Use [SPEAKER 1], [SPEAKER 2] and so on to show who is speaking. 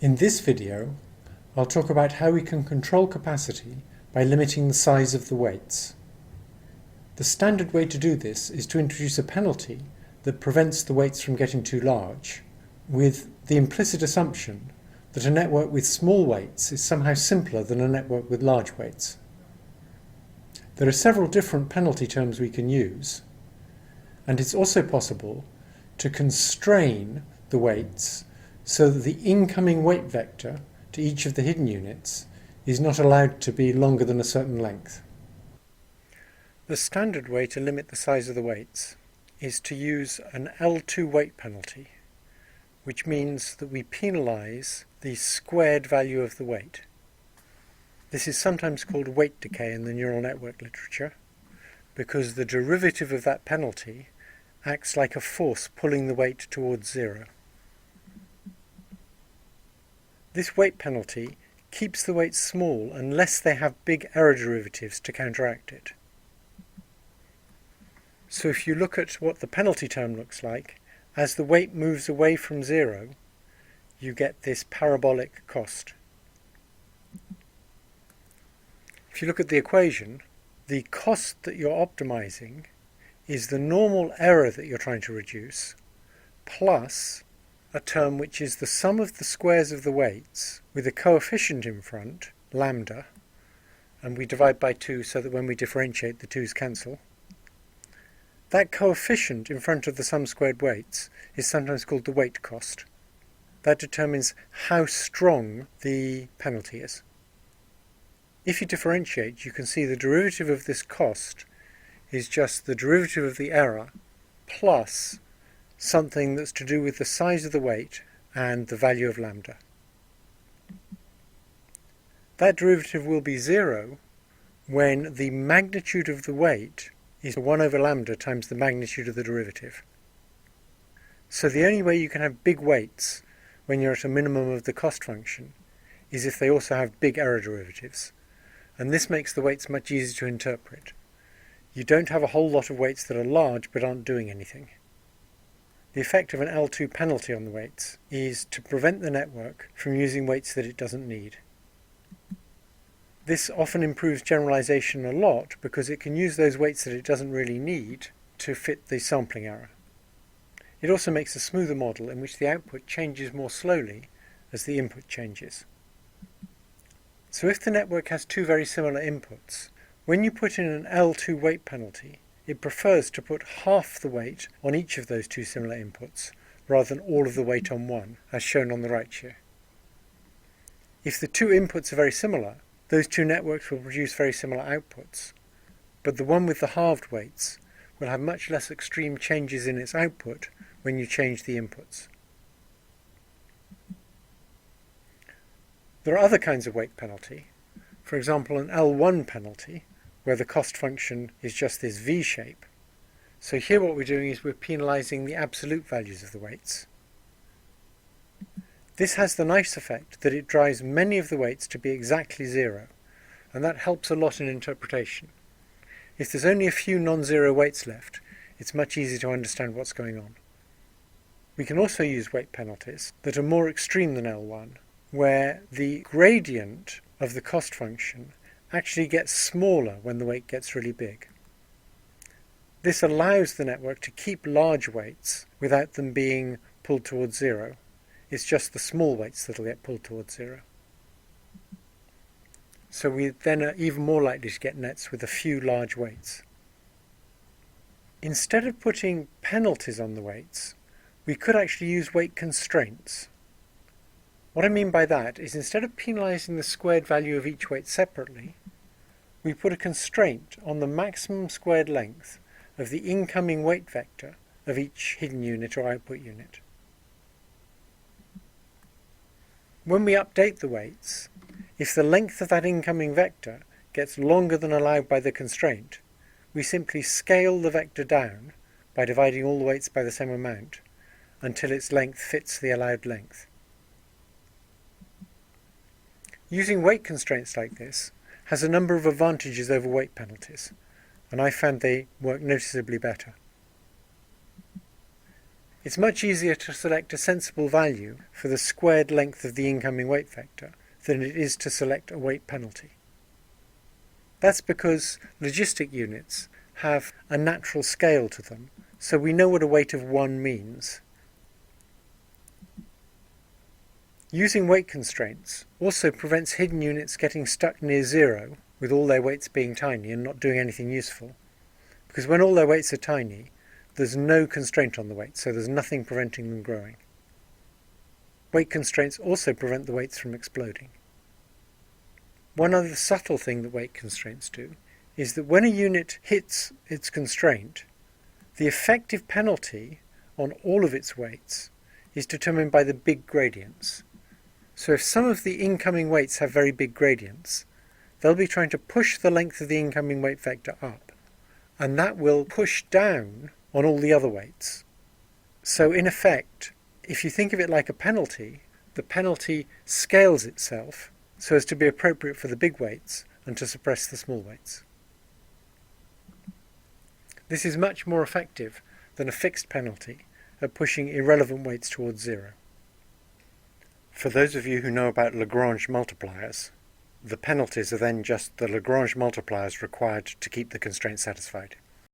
[SPEAKER 1] In this video, I'll talk about how we can control capacity by limiting the size of the weights. The standard way to do this is to introduce a penalty that prevents the weights from getting too large, with the implicit assumption that a network with small weights is somehow simpler than a network with large weights. There are several different penalty terms we can use, and it's also possible to constrain the weights so that the incoming weight vector to each of the hidden units is not allowed to be longer than a certain length. The standard way to limit the size of the weights is to use an L2 weight penalty, which means that we penalise the squared value of the weight. This is sometimes called weight decay in the neural network literature, because the derivative of that penalty acts like a force pulling the weight towards zero. This weight penalty keeps the weights small unless they have big error derivatives to counteract it. So if you look at what the penalty term looks like, as the weight moves away from zero, you get this parabolic cost. If you look at the equation, the cost that you're optimizing is the normal error that you're trying to reduce, plus a term which is the sum of the squares of the weights with a coefficient in front, lambda, and we divide by 2 so that when we differentiate the 2's cancel. That coefficient in front of the sum squared weights is sometimes called the weight cost. That determines how strong the penalty is. If you differentiate, you can see the derivative of this cost is just the derivative of the error plus something that's to do with the size of the weight and the value of lambda. That derivative will be 0 when the magnitude of the weight is 1 over lambda times the magnitude of the derivative. So the only way you can have big weights when you're at a minimum of the cost function is if they also have big error derivatives. And this makes the weights much easier to interpret. You don't have a whole lot of weights that are large but aren't doing anything. The effect of an L2 penalty on the weights is to prevent the network from using weights that it doesn't need. This often improves generalization a lot because it can use those weights that it doesn't really need to fit the sampling error. It also makes a smoother model in which the output changes more slowly as the input changes. So if the network has two very similar inputs, when you put in an L2 weight penalty, it prefers to put half the weight on each of those two similar inputs, rather than all of the weight on one, as shown on the right here. If the two inputs are very similar, those two networks will produce very similar outputs, but the one with the halved weights will have much less extreme changes in its output when you change the inputs. There are other kinds of weight penalty. For example, an L1 penalty, where the cost function is just this V shape. So here what we're doing is we're penalizing the absolute values of the weights. This has the nice effect that it drives many of the weights to be exactly 0, and that helps a lot in interpretation. If there's only a few non-zero weights left, it's much easier to understand what's going on. We can also use weight penalties that are more extreme than L1, where the gradient of the cost function actually gets smaller when the weight gets really big. This allows the network to keep large weights without them being pulled towards 0. It's just the small weights that will get pulled towards 0. So we then are even more likely to get nets with a few large weights. Instead of putting penalties on the weights, we could actually use weight constraints. What I mean by that is instead of penalizing the squared value of each weight separately, we put a constraint on the maximum squared length of the incoming weight vector of each hidden unit or output unit. When we update the weights, if the length of that incoming vector gets longer than allowed by the constraint, we simply scale the vector down by dividing all the weights by the same amount until its length fits the allowed length. Using weight constraints like this has a number of advantages over weight penalties, and I found they work noticeably better. It's much easier to select a sensible value for the squared length of the incoming weight vector than it is to select a weight penalty. That's because logistic units have a natural scale to them, so we know what a weight of 1 means. Using weight constraints also prevents hidden units getting stuck near zero, with all their weights being tiny and not doing anything useful. Because when all their weights are tiny, there's no constraint on the weight, so there's nothing preventing them growing. Weight constraints also prevent the weights from exploding. One other subtle thing that weight constraints do is that when a unit hits its constraint, the effective penalty on all of its weights is determined by the big gradients. So if some of the incoming weights have very big gradients, they'll be trying to push the length of the incoming weight vector up, and that will push down on all the other weights. So in effect, if you think of it like a penalty, the penalty scales itself so as to be appropriate for the big weights and to suppress the small weights. This is much more effective than a fixed penalty at pushing irrelevant weights towards zero. For those of you who know about Lagrange multipliers, the penalties are then just the Lagrange multipliers required to keep the constraint satisfied.